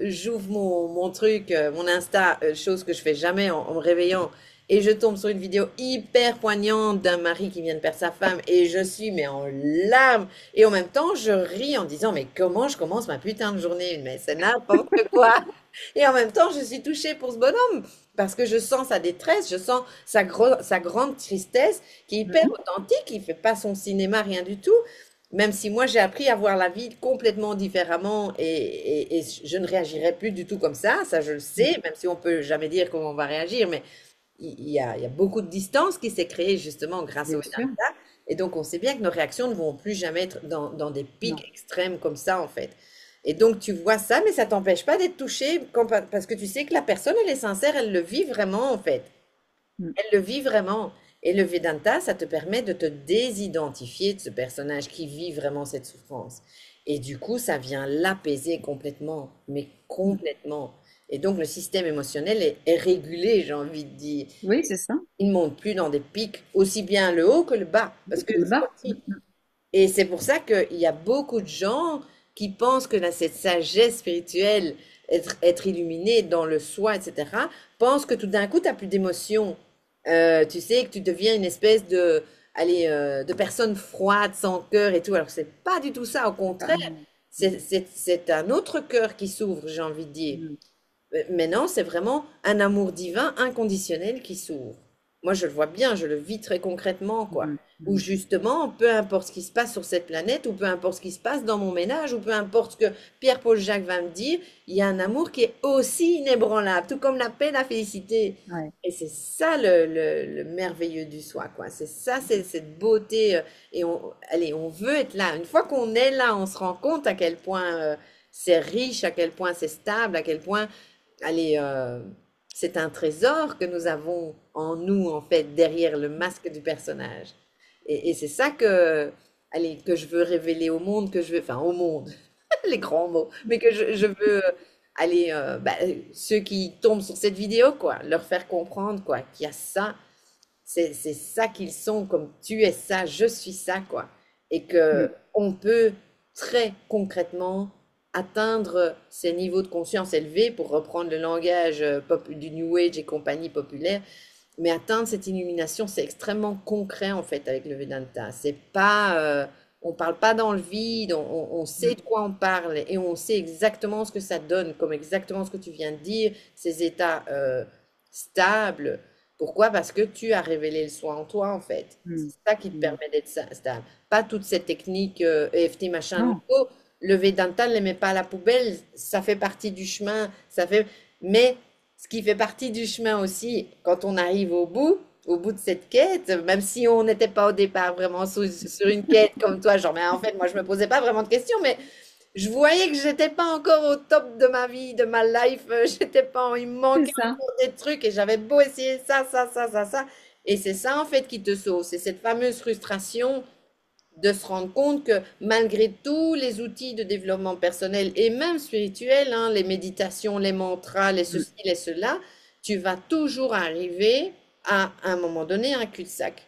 j'ouvre mon truc, mon Insta, chose que je fais jamais en me réveillant, et je tombe sur une vidéo hyper poignante d'un mari qui vient de perdre sa femme, et je suis mais en larmes, et en même temps je ris en disant mais comment je commence ma putain de journée, mais c'est n'importe quoi. Et en même temps je suis touchée pour ce bonhomme parce que je sens sa détresse, je sens sa grande tristesse qui est hyper Mhm. authentique, il fait pas son cinéma, rien du tout. Même si moi j'ai appris à voir la vie complètement différemment et je ne réagirais plus du tout comme ça je le sais, même si on peut jamais dire comment on va réagir, mais il y a beaucoup de distance qui s'est créée justement grâce au Bien sûr. Vedanta. Et donc on sait bien que nos réactions ne vont plus jamais être dans des pics Non. extrêmes comme ça en fait. Et donc tu vois ça, mais ça t'empêche pas d'être touché parce que tu sais que la personne, elle est sincère, elle le vit vraiment en fait. Mm. Elle le vit vraiment. Et le Vedanta, ça te permet de te désidentifier de ce personnage qui vit vraiment cette souffrance. Et du coup, ça vient l'apaiser complètement, mais Mm. complètement. Et donc, le système émotionnel est régulé, j'ai envie de dire. Oui, c'est ça. Il ne monte plus dans des pics, aussi bien le haut que le bas. Parce que Le ça bas. aussi. Et c'est pour ça qu'il y a beaucoup de gens qui pensent que cette sagesse spirituelle, être illuminé dans le soi, etc., pensent que tout d'un coup, tu n'as plus d'émotion. Tu sais, que tu deviens une espèce de personne froide, sans cœur et tout. Alors que c'est pas du tout ça, au Ah, contraire. non. C'est un autre cœur qui s'ouvre, j'ai envie de dire. Mm. Maintenant, c'est vraiment un amour divin inconditionnel qui s'ouvre. Moi, je le vois bien, je le vis très concrètement, quoi. Mm. Où Mm. justement, peu importe ce qui se passe sur cette planète, ou peu importe ce qui se passe dans mon ménage, ou peu importe ce que Pierre-Paul Jacques va me dire, il y a un amour qui est aussi inébranlable, tout comme la paix, la félicité. Ouais. Et c'est ça le merveilleux du soi, quoi. C'est ça, c'est cette beauté. Et allez, on veut être là. Une fois qu'on est là, on se rend compte à quel point c'est riche, à quel point c'est stable, à quel point allez, c'est un trésor que nous avons en nous, en fait, derrière le masque du personnage. Et c'est ça allez, que je veux révéler au monde, que je veux, enfin, au monde, les grands mots, mais que je veux, aller, ceux qui tombent sur cette vidéo, quoi, leur faire comprendre, quoi, qu'il y a ça, c'est ça qu'ils sont, comme tu es ça, je suis ça, quoi. Et Mm. que on peut très concrètement atteindre ces niveaux de conscience élevés, pour reprendre le langage du New Age et compagnie populaire, mais atteindre cette illumination, c'est extrêmement concret en fait avec le Vedanta. C'est pas, on parle pas dans le vide, on sait Mm. de quoi on parle et on sait exactement ce que ça donne, comme exactement ce que tu viens de dire, ces états stables. Pourquoi? Parce que tu as révélé le soi en toi en fait. Mm. C'est ça qui te Mm. permet d'être stable. Pas toute cette technique EFT machin Non, nouveau. Le Vedanta ne les met pas à la poubelle, ça fait partie du chemin, ça fait. Mais ce qui fait partie du chemin aussi, quand on arrive au bout de cette quête, même si on n'était pas au départ vraiment sur une quête comme toi, genre, mais en fait, moi, je me posais pas vraiment de questions, mais je voyais que j'étais pas encore au top de ma vie, de ma life, j'étais pas, il me c'est manquait ça. encore des trucs et j'avais beau essayer ça. Et c'est ça, en fait, qui te sauve. C'est cette fameuse frustration de se rendre compte que malgré tous les outils de développement personnel et même spirituel, hein, les méditations, les mantras, les Mm. ceci, les cela, tu vas toujours arriver à un moment donné à un cul-de-sac.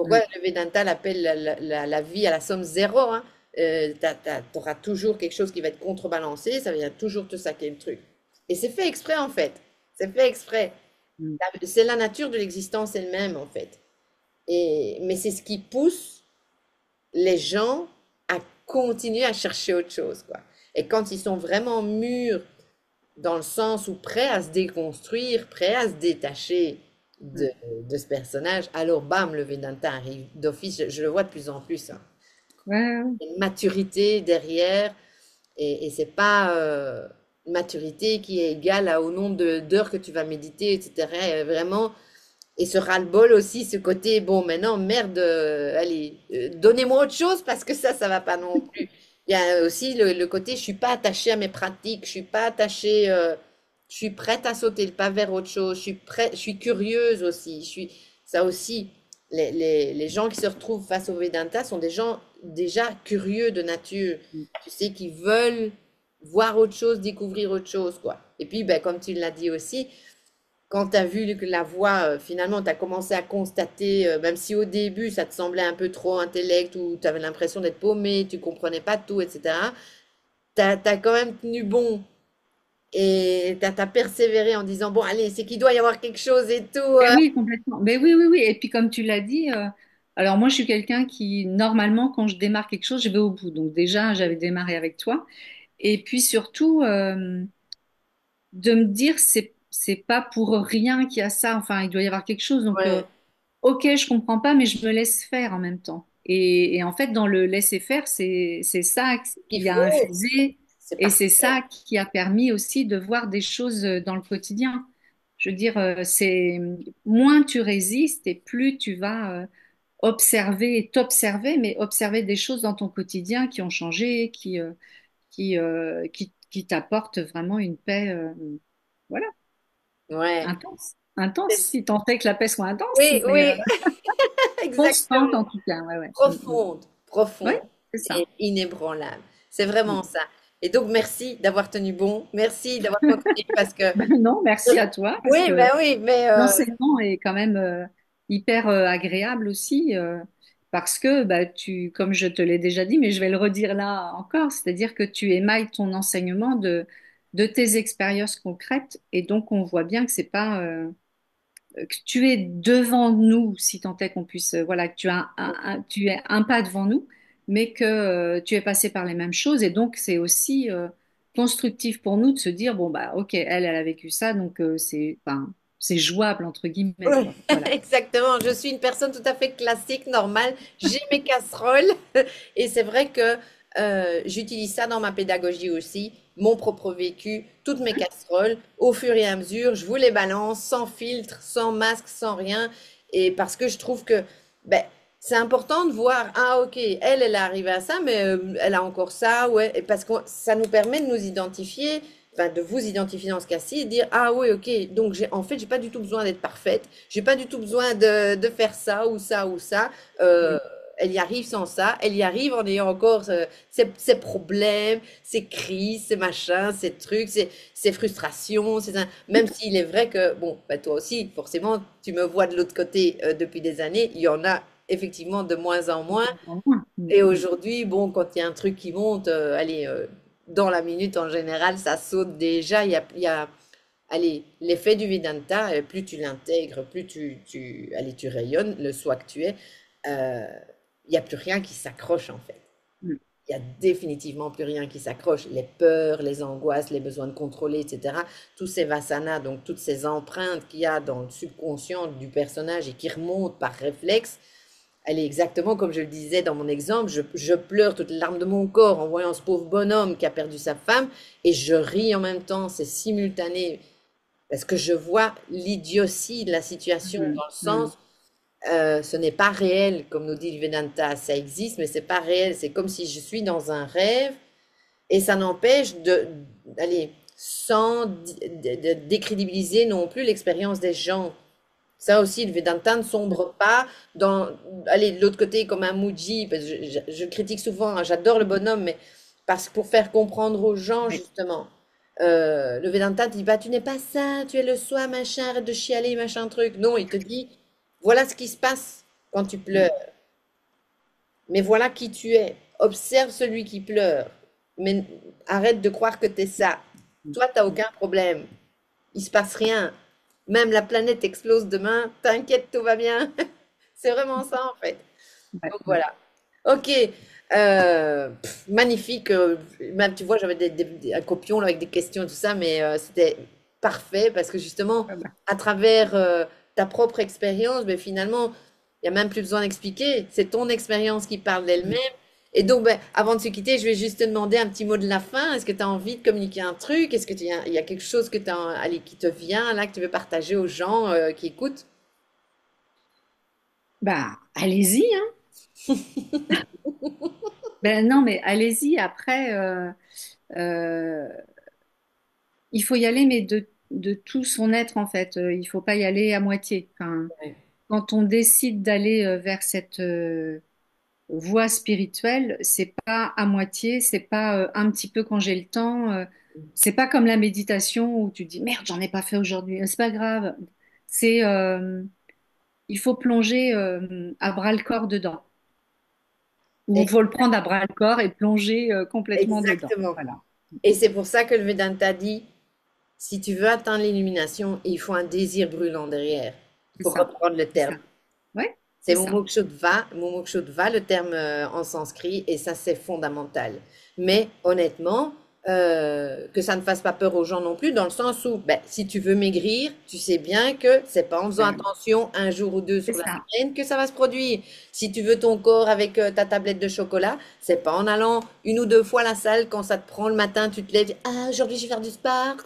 Pourquoi le Vedanta l'appelle la vie à la somme zéro, hein? Tu auras toujours quelque chose qui va être contrebalancé, ça vient toujours te saquer le truc. Et c'est fait exprès en fait. C'est fait exprès. Mm. C'est la nature de l'existence elle-même en fait. Mais c'est ce qui pousse les gens à continuer à chercher autre chose, quoi. Et quand ils sont vraiment mûrs dans le sens où prêts à se déconstruire, prêts à se détacher de, Mm. de ce personnage, alors bam, le Vedanta arrive d'office. Je le vois de plus en plus, hein. Ouais, ouais, Une maturité derrière, et c'est pas une maturité qui est égale au nombre d'heures que tu vas méditer, etc. Et vraiment, et ce ras-le-bol aussi, ce côté, bon, maintenant, merde, allez, donnez-moi autre chose parce que ça va pas non plus. Il y a aussi le côté, je suis pas attachée à mes pratiques, je suis pas attachée, je suis prête à sauter le pas vers autre chose, je suis curieuse aussi, ça aussi, les gens qui se retrouvent face au Vedanta sont des gens déjà curieux de nature, ouais. tu sais, qui veulent voir autre chose, découvrir autre chose, quoi. Et puis, ben, comme tu l'as dit aussi, quand tu as vu que la voix, finalement, tu as commencé à constater, même si au début ça te semblait un peu trop intellect ou tu avais l'impression d'être paumé, tu comprenais pas tout, etc., tu as, quand même tenu bon et tu as, persévéré en disant, bon, allez, c'est qu'il doit y avoir quelque chose et tout. Mais oui, complètement. Mais oui, oui, oui. Et puis comme tu l'as dit, alors moi je suis quelqu'un qui, normalement, quand je démarre quelque chose, je vais au bout. Donc déjà, j'avais démarré avec toi. Et puis surtout, de me dire, c'est pas pour rien qu'il y a ça. Enfin, il doit y avoir quelque chose. Donc, Ouais, ok, je comprends pas, mais je me laisse faire en même temps. Et en fait, dans le laisser faire, c'est ça il qui a faut, infusé c'est et c'est parfait. ça qui a permis aussi de voir des choses dans le quotidien. Je veux dire, c'est moins tu résistes et plus tu vas observer et t'observer, mais observer des choses dans ton quotidien qui ont changé, qui t'apportent vraiment une paix, voilà, Ouais. intense. Intense, C'est- si tant est que la paix soit intense, Oui, mais oui, constante exactement. en tout cas. Ouais, ouais. Mm, mm. Profonde, Oui, profonde c'est et ça. inébranlable. C'est vraiment Mm. ça. Et donc, merci d'avoir tenu bon. Merci d'avoir continué parce que, Non, merci à toi, parce oui, que ben oui, mais l'enseignement est quand même hyper agréable aussi, parce que bah, comme je te l'ai déjà dit, mais je vais le redire là encore, c'est-à-dire que tu émailles ton enseignement de tes expériences concrètes, et donc on voit bien que c'est pas que tu es devant nous, si tant est qu'on puisse, voilà, que tu as tu es un pas devant nous, mais que tu es passé par les mêmes choses, et donc c'est aussi constructif pour nous de se dire, bon bah ok, elle a vécu ça, donc enfin, c'est jouable entre guillemets, oui, quoi. Voilà. exactement. Je suis une personne tout à fait classique, normale. J'ai mes casseroles et c'est vrai que j'utilise ça dans ma pédagogie aussi, mon propre vécu, toutes mes casseroles. Au fur et à mesure, je vous les balance sans filtre, sans masque, sans rien. Et parce que je trouve que ben, c'est important de voir, ah ok, elle est arrivée à ça, mais elle a encore ça, ouais. Et parce que ça nous permet de nous identifier, enfin de vous identifier dans ce cas-ci et dire, ah oui, ok, donc en fait, j'ai pas du tout besoin d'être parfaite, j'ai pas du tout besoin de faire ça ou ça ou ça. Euh, Mm. elle y arrive sans ça, elle y arrive en ayant encore ses problèmes, ses crises, ses machins, ses trucs, ses frustrations, même s'il est vrai que, bon, bah, toi aussi, forcément, tu me vois de l'autre côté depuis des années, il y en a effectivement de moins en moins. Mm, Et mm. aujourd'hui, bon, quand il y a un truc qui monte, allez, dans la minute en général, ça saute déjà. Allez, l'effet du Vedanta, plus tu l'intègres, plus allez, tu rayonnes, le soi que tu es, euh, il n'y a plus rien qui s'accroche en fait. Mm. Il n'y a définitivement plus rien qui s'accroche. Les peurs, les angoisses, les besoins de contrôler, etc. Tous ces vasanas, donc toutes ces empreintes qu'il y a dans le subconscient du personnage et qui remontent par réflexe, elle est exactement comme je le disais dans mon exemple. Je pleure toutes les larmes de mon corps en voyant ce pauvre bonhomme qui a perdu sa femme et je ris en même temps. C'est simultané parce que je vois l'idiotie de la situation Mm, dans le mm. sens, ce n'est pas réel, comme nous dit le Vedanta, ça existe, mais c'est pas réel. C'est comme si je suis dans un rêve et ça n'empêche d'aller sans décrédibiliser non plus l'expérience des gens. Ça aussi, le Vedanta ne sombre pas dans, allez, de l'autre côté comme un Muji, parce que je critique souvent, hein, j'adore le bonhomme, mais parce que pour faire comprendre aux gens, Oui. justement, le Vedanta te dit pas, tu n'es pas ça, tu es le soi, machin, arrête de chialer, machin truc. Non, il te dit, voilà ce qui se passe. quand tu pleures. Mais voilà qui tu es. Observe celui qui pleure. Mais arrête de croire que tu es ça. Toi, tu n'as aucun problème. Il se passe rien. Même la planète explose demain. T'inquiète, tout va bien. C'est vraiment ça, en fait. Ouais, Donc ouais. voilà. Ok. Magnifique. Même, tu vois, j'avais un copion là, avec des questions et tout ça, mais c'était parfait parce que justement, Ah bah, à travers ta propre expérience, ben, finalement, il n'y a même plus besoin d'expliquer. C'est ton expérience qui parle d'elle-même. mm. Et donc, ben, avant de se quitter, je vais juste te demander un petit mot de la fin. Est-ce que tu as envie de communiquer un truc? Est-ce que il y a quelque chose que allez, qui te vient là, que tu veux partager aux gens qui écoutent? Bah, allez-y, hein. Ben non, mais allez-y. Après, euh, il faut y aller, mais de tout son être, en fait. Il faut pas y aller à moitié. Enfin, Ouais. quand on décide d'aller vers cette voie spirituelle, c'est pas à moitié, c'est pas un petit peu quand j'ai le temps. C'est pas comme la méditation où tu dis merde, j'en ai pas fait aujourd'hui. C'est pas grave. C'est il faut plonger à bras le corps dedans. Ou il faut le prendre à bras le corps et plonger complètement dedans. Exactement. Voilà, Et c'est pour ça que le Vedanta dit, si tu veux atteindre l'illumination, il faut un désir brûlant derrière, c'est pour ça, reprendre le c'est terme. ça. Ouais, C'est c'est ça. Mumukshutva, le terme en sanskrit, et ça c'est fondamental. Mais honnêtement, que ça ne fasse pas peur aux gens non plus, dans le sens où, ben, si tu veux maigrir, tu sais bien que c'est pas en faisant Ben, attention un jour ou deux c'est sur la ça. semaine que ça va se produire. Si tu veux ton corps avec ta tablette de chocolat, c'est pas en allant une ou deux fois à la salle quand ça te prend le matin, tu te lèves, ah aujourd'hui je vais faire du sport.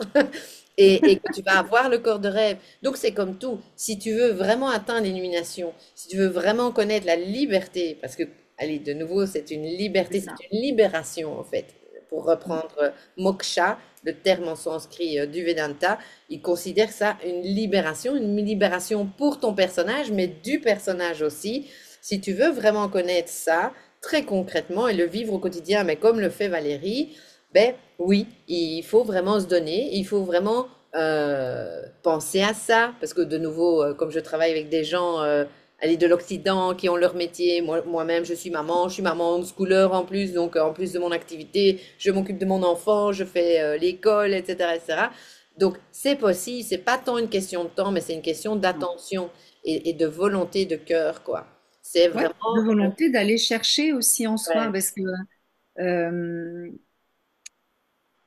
Et que tu vas avoir le corps de rêve. Donc c'est comme tout. Si tu veux vraiment atteindre l'illumination, si tu veux vraiment connaître la liberté, parce que, allez, de nouveau, c'est une C'est liberté, ça. c'est une libération en fait. Pour Mm. reprendre moksha, le terme en sanskrit du Vedanta, il considère ça une libération pour ton personnage, mais du personnage aussi. Si tu veux vraiment connaître ça, très concrètement, et le vivre au quotidien, mais comme le fait Valérie, ben oui, il faut vraiment se donner, il faut vraiment penser à ça, parce que de nouveau, comme je travaille avec des gens allez, de l'Occident qui ont leur métier, moi-même je suis maman homeschooler en plus, donc en plus de mon activité, je m'occupe de mon enfant, je fais l'école, etc., etc. Donc c'est possible, c'est pas tant une question de temps, mais c'est une question Non. d'attention et de volonté de cœur, quoi. C'est Ouais, vraiment... de volonté d'aller chercher aussi en soi, Ouais, parce que euh,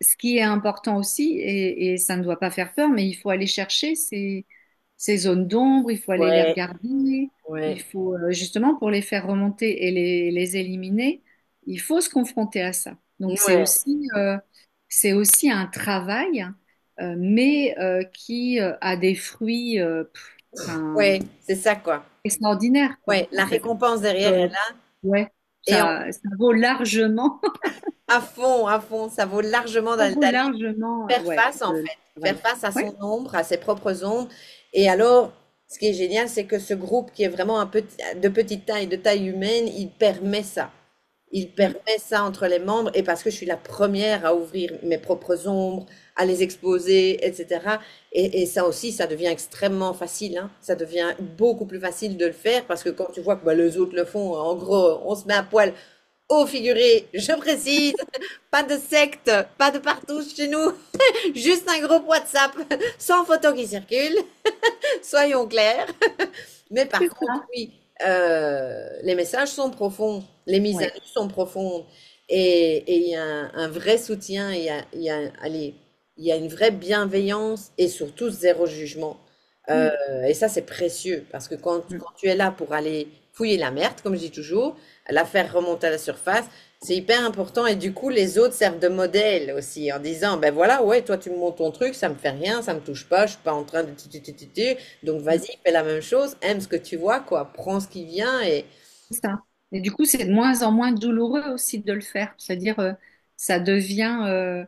ce qui est important aussi, et ça ne doit pas faire peur, mais il faut aller chercher ces zones d'ombre, il faut aller les ouais, regarder, ouais, il faut justement pour les faire remonter et les éliminer, il faut se confronter à ça. Donc ouais, c'est aussi un travail, mais qui a des fruits enfin, ouais, c'est ça, quoi. extraordinaires, quoi, Ouais, la en fait. récompense derrière Euh, est là. ouais, Et ça vaut largement, à fond, ça vaut largement ça vaut d'aller largement, faire ouais, face, en le fait, faire travail. face à Ouais, son ombre, à ses propres ombres. Et alors, ce qui est génial, c'est que ce groupe qui est vraiment de petite taille, de taille humaine, il permet ça. Il mm, permet ça entre les membres, et parce que je suis la première à ouvrir mes propres ombres, à les exposer, etc. Et ça aussi, ça devient extrêmement facile, hein. Ça devient beaucoup plus facile de le faire, parce que quand tu vois que bah, les autres le font, en gros, on se met à poil au figuré, je précise, pas de secte, pas de partout chez nous, juste un groupe WhatsApp sans photo qui circule, soyons clairs. Mais par c'est contre, ça. oui, les messages sont profonds, les mises à Ouais. nu sont profondes et il y a un vrai soutien, allez, il y a une vraie bienveillance et surtout zéro jugement. Euh, Mm, et ça, c'est précieux parce que mm. quand tu es là pour aller fouiller la merde, comme je dis toujours, la faire remonter à la surface, c'est hyper important et du coup, les autres servent de modèle aussi en disant, ben voilà, ouais, toi, tu me montres ton truc, ça me fait rien, ça me touche pas, je suis pas en train de donc Mm. vas-y, fais la même chose, aime ce que tu vois, quoi. Prends ce qui vient et C'est ça. Et du coup, c'est de moins en moins douloureux aussi de le faire. C'est-à-dire, ça devient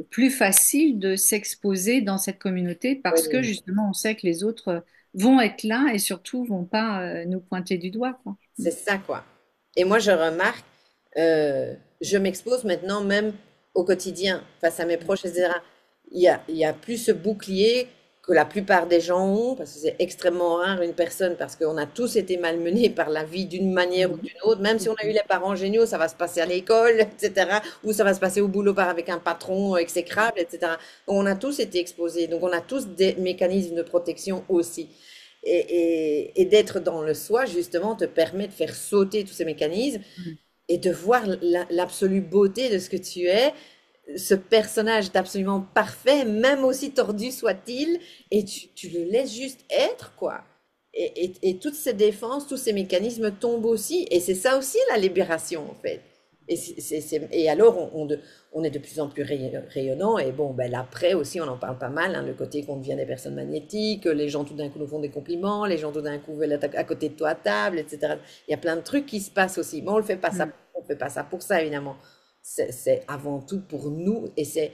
plus facile de s'exposer dans cette communauté parce que oui, justement, on sait que les autres vont être là et surtout vont pas nous pointer du doigt, quoi. Mm. c'est ça, quoi. Et moi, je remarque, je m'expose maintenant même au quotidien, face à mes proches, etc. Il y a plus ce bouclier que la plupart des gens ont, parce que c'est extrêmement rare une personne, parce qu'on a tous été malmenés par la vie d'une manière ou Mhm. d'une autre, même si on a eu les parents géniaux, ça va se passer à l'école, etc., ou ça va se passer au boulot avec un patron exécrable, etc. On a tous été exposés, donc on a tous des mécanismes de protection aussi. Et d'être dans le soi, justement, te permet de faire sauter tous ces mécanismes Mhm. et de voir l'absolue beauté de ce que tu es, ce personnage est absolument parfait, même aussi tordu soit-il, et tu le laisses juste être, quoi. Et toutes ces défenses, tous ces mécanismes tombent aussi, et c'est ça aussi la libération, en fait. Et alors, on est de plus en plus rayonnant, et bon, ben, l'après aussi, on en parle pas mal, hein, le côté qu'on devient des personnes magnétiques, les gens tout d'un coup nous font des compliments, les gens tout d'un coup veulent être à côté de toi à table, etc. Il y a plein de trucs qui se passent aussi, mais on fait pas ça pour ça, évidemment. C'est avant tout pour nous et c'est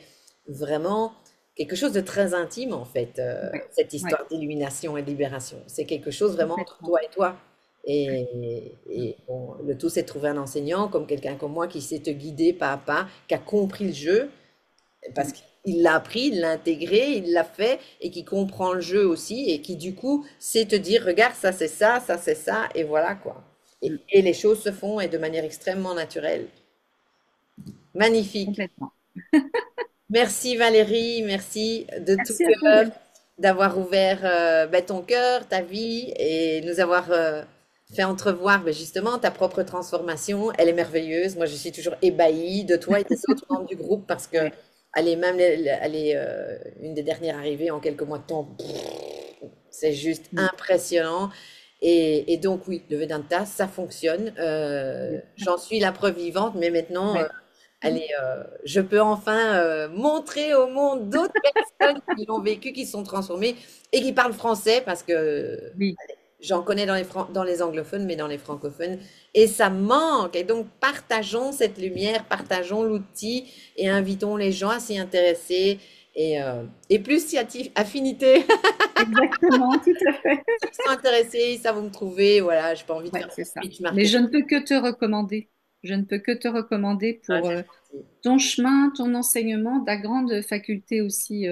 vraiment quelque chose de très intime en fait, Ouais, cette ouais, histoire d'illumination et de libération. C'est quelque chose vraiment entre complètement. toi et toi. Et bon, le tout, c'est de trouver un enseignant comme quelqu'un comme moi qui sait te guider pas à pas, qui a compris le jeu, parce Mm. qu'il l'a appris, il l'a intégré, il l'a fait, et qui comprend le jeu aussi, et qui du coup sait te dire, regarde, ça c'est ça, et voilà quoi. Mm. Et les choses se font et de manière extrêmement naturelle. Magnifique. Complètement. Merci Valérie, merci de tout Merci à toi, cœur Aude. d'avoir ouvert ben, ton cœur, ta vie et nous avoir fait entrevoir ben, justement ta propre transformation. Elle est merveilleuse. Moi, je suis toujours ébahie de toi et des autres membres du groupe parce que Ouais. elle est même elle est une des dernières arrivées en quelques mois de temps. C'est juste Mm. impressionnant. Et donc oui, le Vedanta, ça fonctionne. J'en suis la preuve vivante, mais maintenant Ouais. allez, je peux enfin montrer au monde d'autres personnes qui l'ont vécu, qui se sont transformées et qui parlent français parce que Oui, j'en connais dans les anglophones, mais dans les francophones. Et ça manque. Et donc, partageons cette lumière, partageons l'outil et invitons les gens à s'y intéresser. Et plus il y a affinité, exactement, tout à fait. ils sont intéressés, ça vous me trouver. Voilà, j'ai pas envie de Ouais, faire c'est mon ça. pitch Mais je marketing. ne peux que te recommander. Je ne peux que te recommander Ah, pour c'est gentil. ton chemin, ton enseignement, ta grande faculté aussi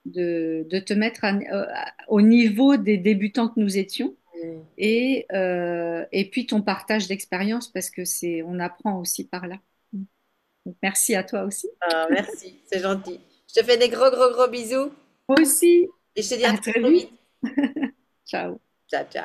de te mettre au niveau des débutants que nous étions Mm. et puis ton partage d'expérience parce que on apprend aussi par là. Donc, merci à toi aussi. Ah, merci, c'est gentil. Je te fais des gros, gros, gros bisous Moi aussi. et je te dis à À très, très très vite. vite. Ciao. Ciao, ciao.